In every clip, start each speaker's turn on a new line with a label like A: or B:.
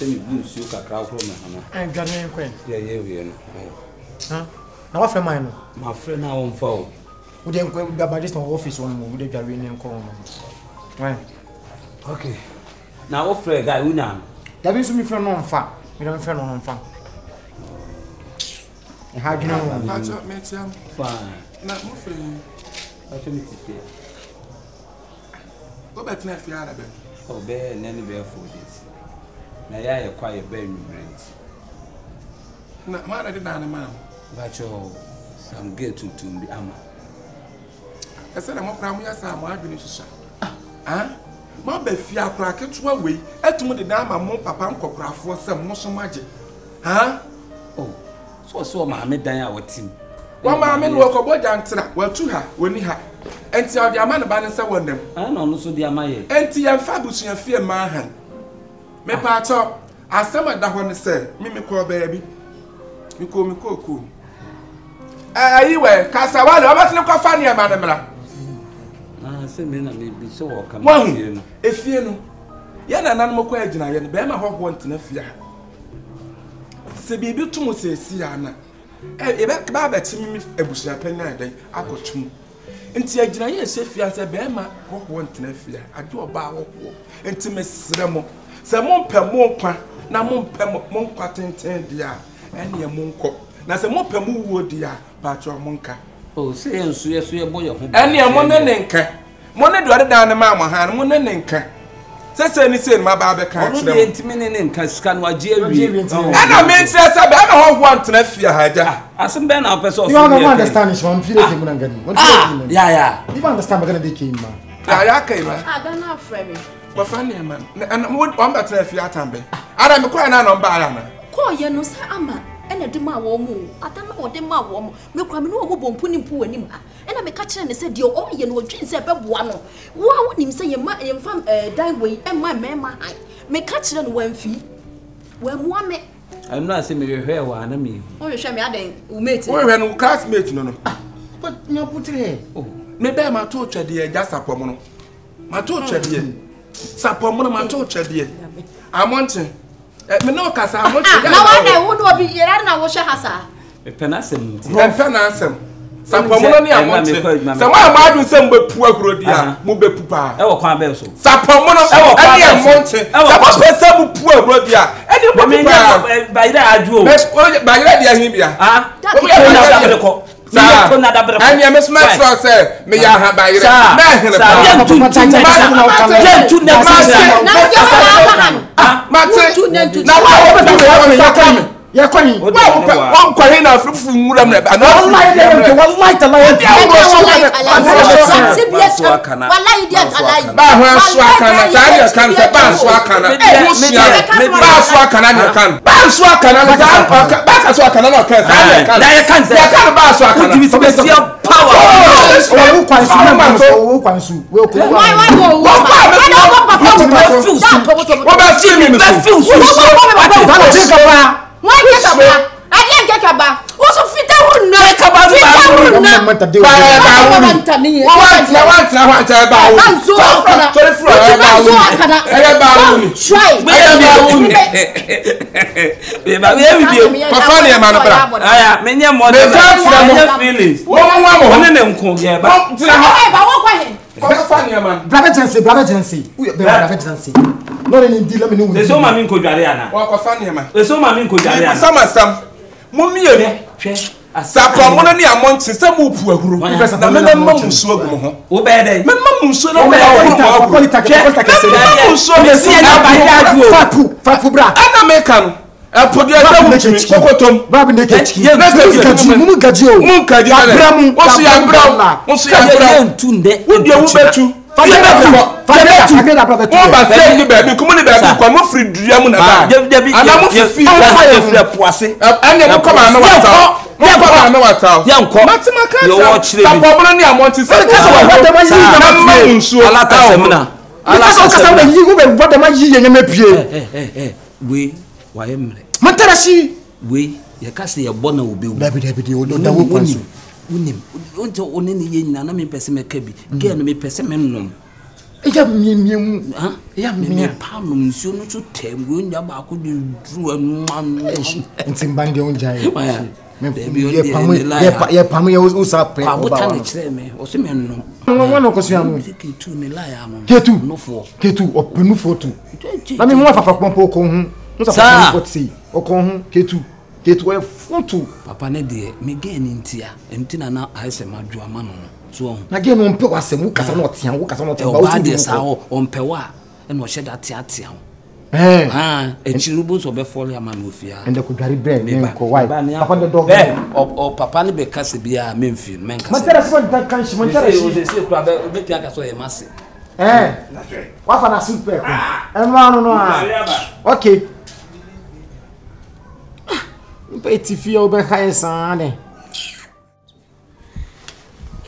A: me boots you can crowd from
B: and Johnny Quinn.
A: Yeah.
B: Huh? Now, what mine?
A: My friend now on phone.
B: We didn't go by this office one with the Iranian corner. Right.
A: Okay. Now, what for a guy who now?
B: That means we friend on fat. We don't friend on fat. How do you know?
C: That's what makes him
A: Fine.
C: not more free.
A: What you need to say?
C: Go back to that fiara.
A: Oh, bear and any bear for this. Now, I acquire bear rent.
C: Not what I did down the man.
A: But you some get to the ama.
C: I said, I'm not proud of some more finish. Ah, my bed fear crack it away. I told the dam and more papa and cockra for some motion magic. Huh?
A: Oh, so my made down our team.
C: One man walk about down well to her when he had. And tell the man about one them.
A: I know so dear my
C: And Tia Fabus and fear my hand. Me part up. I summoned that one said, Mimi call baby. You call me cool. You were Casawana, I must look at Fanny, Madame.
A: I said, men may be so welcome.
C: One, if you know, Yan and animal question, I am Bama Hawk want to fear. Say, be built to say, Siana. A back baba to me, a bush penna day, I got two. And Tia Jana said, Fianza Bama Hawk want to fear. I do a bow and to Miss Remo. Some per more, now mon patent 10 dear, and your monk. Now some more per moo dear, Patro Monka.
A: Oh, say, and so yes, we are boy of
C: and your monenka. Money do other down the mamma hand, monenka. Says anything, my barber can't be intimate in Cascanwa Jerry. And I mean, says I don't want to fear her. As some ben up as you
B: don't understand this one. Yeah. You understand what they came, man.
D: I don't know, Freddy.
C: But funny, man. And would one better if you are tambe. I am quite an on Bayana.
D: Call you no Sama. And I do my woman. I don't know what they my woman. Look, I'm no woman putting poor anymore. And I'm a catcher and said, you're all you know, dreams about one. Why would him say your man and from die way and my man, may catch them one fee? When one may.
A: I'm not saying your hair one, I mean.
D: Oh, you shall me adding, who made
C: it. Classmates, no.
B: But no put it here.
C: Oh, maybe my torture, dear, just a pomono. My torture, dear. Sapomono, my torture, dear. I'm wanting. Menokas, I want to.
D: Now I would be here and I wash a hassa.
A: A penasem.
C: Penasem. Sapomono, I want to. Some I do some poor Rodia, Mube Pupa. I will come back. Sapomono, I am wanting. I was some poor Rodia. And you mean by that I do. By that, Yahibia. Ah, and you must not say, may I have by you're coming. One quite enough from Muram. And all my light
D: why get a bar? I didn't get a bar. What's a fit? I wouldn't know about it.
B: Not in deal, let me know.
A: There's so many could Ariana.
C: Walk of Fannyman.
A: There's so many could Ariana.
C: Some Mummy, a sapper, one of the amongst some who poor group. Mamma so obey. Mamma so no Fapubra. And American. I put your Cocotum, Babin naked.
A: we ya kasi ya bona obi
B: David o da wo
A: unim onto onene ye nyina na me pese me ka bi ge no me pese me nnom
B: Ya miemu. Ya
A: me pano nsuo no so temgo nya ba ko de dru anu
B: ntimbande onja ye pamu ye usa pre
A: ba botan kire me o se me no
B: wano ko so amu
A: ketu ne la ya no
B: ketu openu foto na me mo afafa pompo ko hu musa fa ko ti o ko hu ketu e foto
A: papa ne de me gen ntia entina na aise madwo ama no so
B: na gen no mpe wasem wo kasa no otia wo kasa no otia
A: ba de sa o mpe wa e no hye da tia echirubo so be fall ama no ofia
B: ende ko dware bre me ko why papa de dog
A: o papa ne be kase bia memfi menka
B: matera so da kan shi matera
A: shi se ko be pia ka so e mase
B: wa fa na super ko no okay Petit fille au Behaïsane.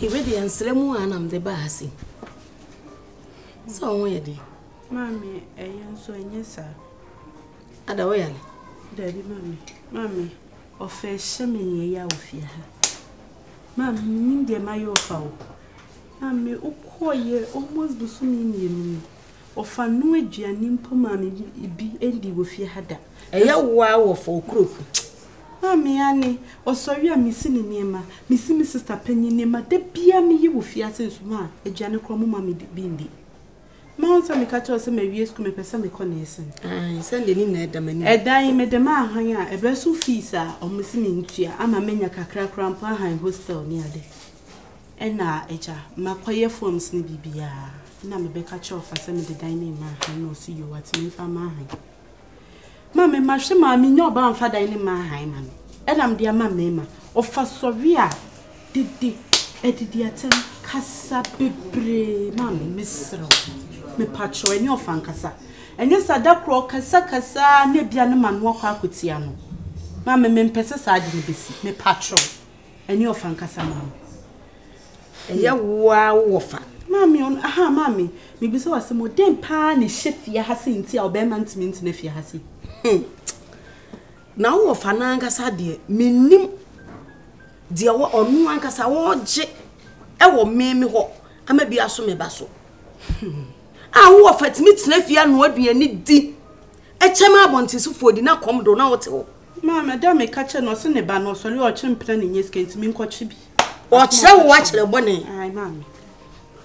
E: Il veut dire un seul mot à l'âme de base. So, where did
F: Mammy, a young so in yes, sir.
E: At the way,
F: Daddy, Mammy, of a shaman ya of ya. Mammy, dear my fowl. Mammy, oh, quite almost the swimming of a new Gianimpo mammy be ending with your head.
E: A young wow for crook.
F: Mammy Annie, or sorry, I'm missing in Nema, missing Mrs. Penny Nema, de beer me you with fiancés, ma, a Janacromo mammy bindi. Mounts and catch us may use to make a semi connaissance.
E: I send in a domain.
F: A dime made the man hang out a vessel fisa or missing in chia, I'm a mania crack ramp behind hostel near there. And now, Echa, my quiet form snibby beer. Now, me be catch off as the dining man, I know see you what me for mine. Mammy, my shema, me no bound for dining my hyman. And I'm dear mamma, of for Sovia. Did the attend Cassa Bibre, mammy, Miss me patro and your fancassa. And yes, I duck rock Cassa, Nebiana man walk out with Tiano. Mamma, men pesses I didn't be sick, me patro and your fancassa, mammy.
E: And ya wow,
F: Mammy on mammy, maybe so as some more damn pan is shift ya has seen tea or bearman's means if you has it.
E: Now of Ananga Sadia, minim dear what or no one cassa or jet. I will me ho, I may be a summe basso. I will offer it meets Nefia and what be a need deep. A chema want is for dinner come do now.
F: Mamma, don't make catch a no son ban or so your champion in your skates mean what she be.
E: Watch so watch the bonnet.
F: Ay, mammy.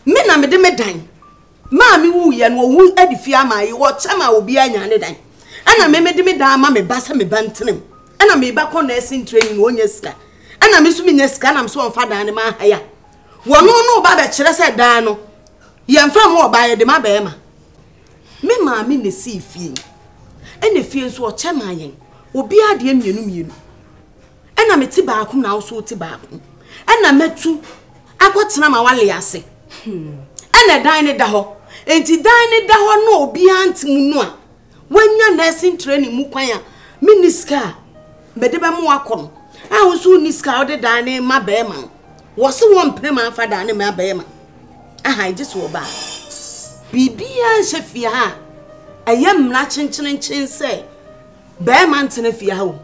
E: Men are medime. Mammy woo and woo edify my watch, I will be a yan. And I made me down, mammy, bassa me bantam. And I may back on nursing training 1 year scar. And I'm assuming yes, can I'm so on father and my higher. One no baba said Dano. Yan from more by the mabema. Me mammy the sea fee. And the fields were chamayen, will be a dear munu. And I'm a tobacco now so tobacco. And I met two. I got some away, I say. And I dine at the hall. And to dine at the hall no beyond Munua. When you're nursing training Mukwaya, Miniska, Bedeba Muakon. I was soon niscouted dining my bearman. Was the one payment for dining my bearman? I just will back. Bibi and Shefia. I am not chin say. Bearman to Nefia.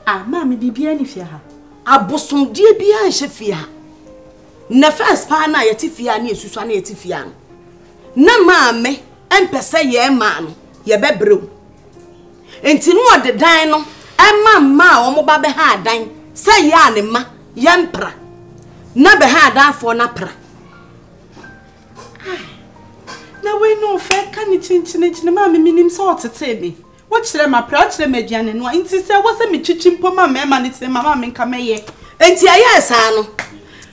F: Ah, mammy, be any fear.
E: I bosom dear Bia Shefia. Na first pana Yetifia near Susana Yetifian. Na mammy, and per se ye man. Ye bebrew. And to know the dino, and mamma or mobabe hard dine, say yanima, yampra. Never had that for napra.
F: Now we know fair can it change the mammy meaning sort to tell me. Watch them approach them median and one sister was a mitching poma man, it's the mamma and come here.
E: And yes, Anno.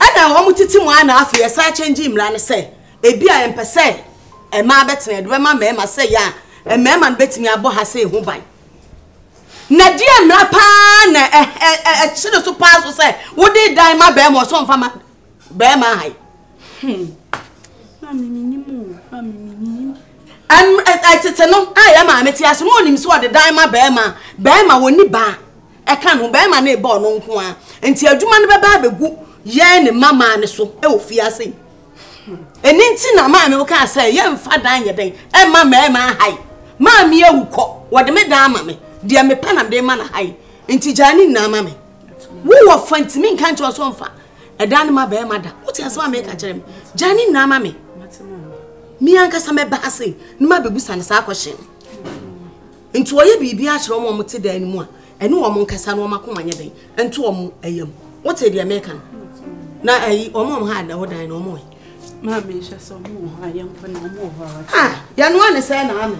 E: And I want to tell one after a such and Jim Lana say, a beer and per se, and my better, when my mamma say ya. A man bet me about her say who by Nadia Mlapan a chill to pass will say, would they die my bear or some farmer? Bear my
F: Mammy,
E: and I no, I am a metias morning so the dime my bear when you bar. I can't bear my neighbor no one until you man baby good yen and mamma and so oh fiancé. And in a man who can't say, young fat dine your day, and my man high. Mammy, you cock, what the madame, dear me pan of the man high, and Tijani na mammy. Who will find to me can't you also far? A dime my bear mother. What else I make a gem? Johnny na mammy. Me ankasa meba ase no ma bebusa ne sa akwhye nti oye bibia a kyerɛ mo te dan mu a ɛne wo mo nkasa no ma koma nye den enti wo mo ayam what the American na ayi wo mo ha da wo dan no mo
F: ma me hye so mo ha yem ko na mo ho
E: ya no ane sɛ na ame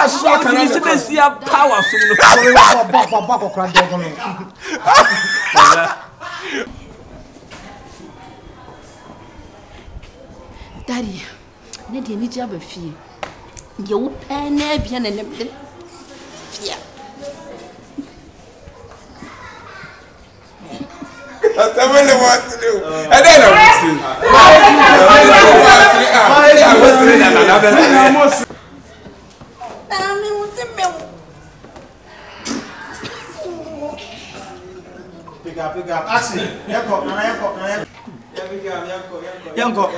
C: So I can see a power from the
D: Daddy, need you need a fee. You pen a bien and fear.
C: That's what I want to do. And then I was
B: Pick up. Action. Yanko.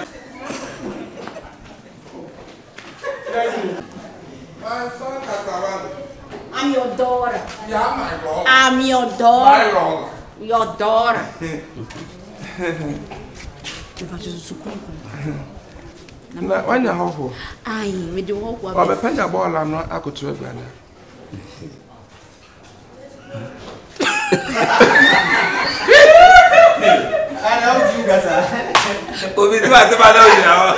D: I'm your daughter.
C: Yeah, my God.
D: I'm your daughter.
C: My
D: Your daughter.
C: When you're home,
D: I with the whole
C: I'm a penny ball. I'm not. I could try again.
B: I know you guys.
C: Obi ti ma ti ma lọ yìí àwọn.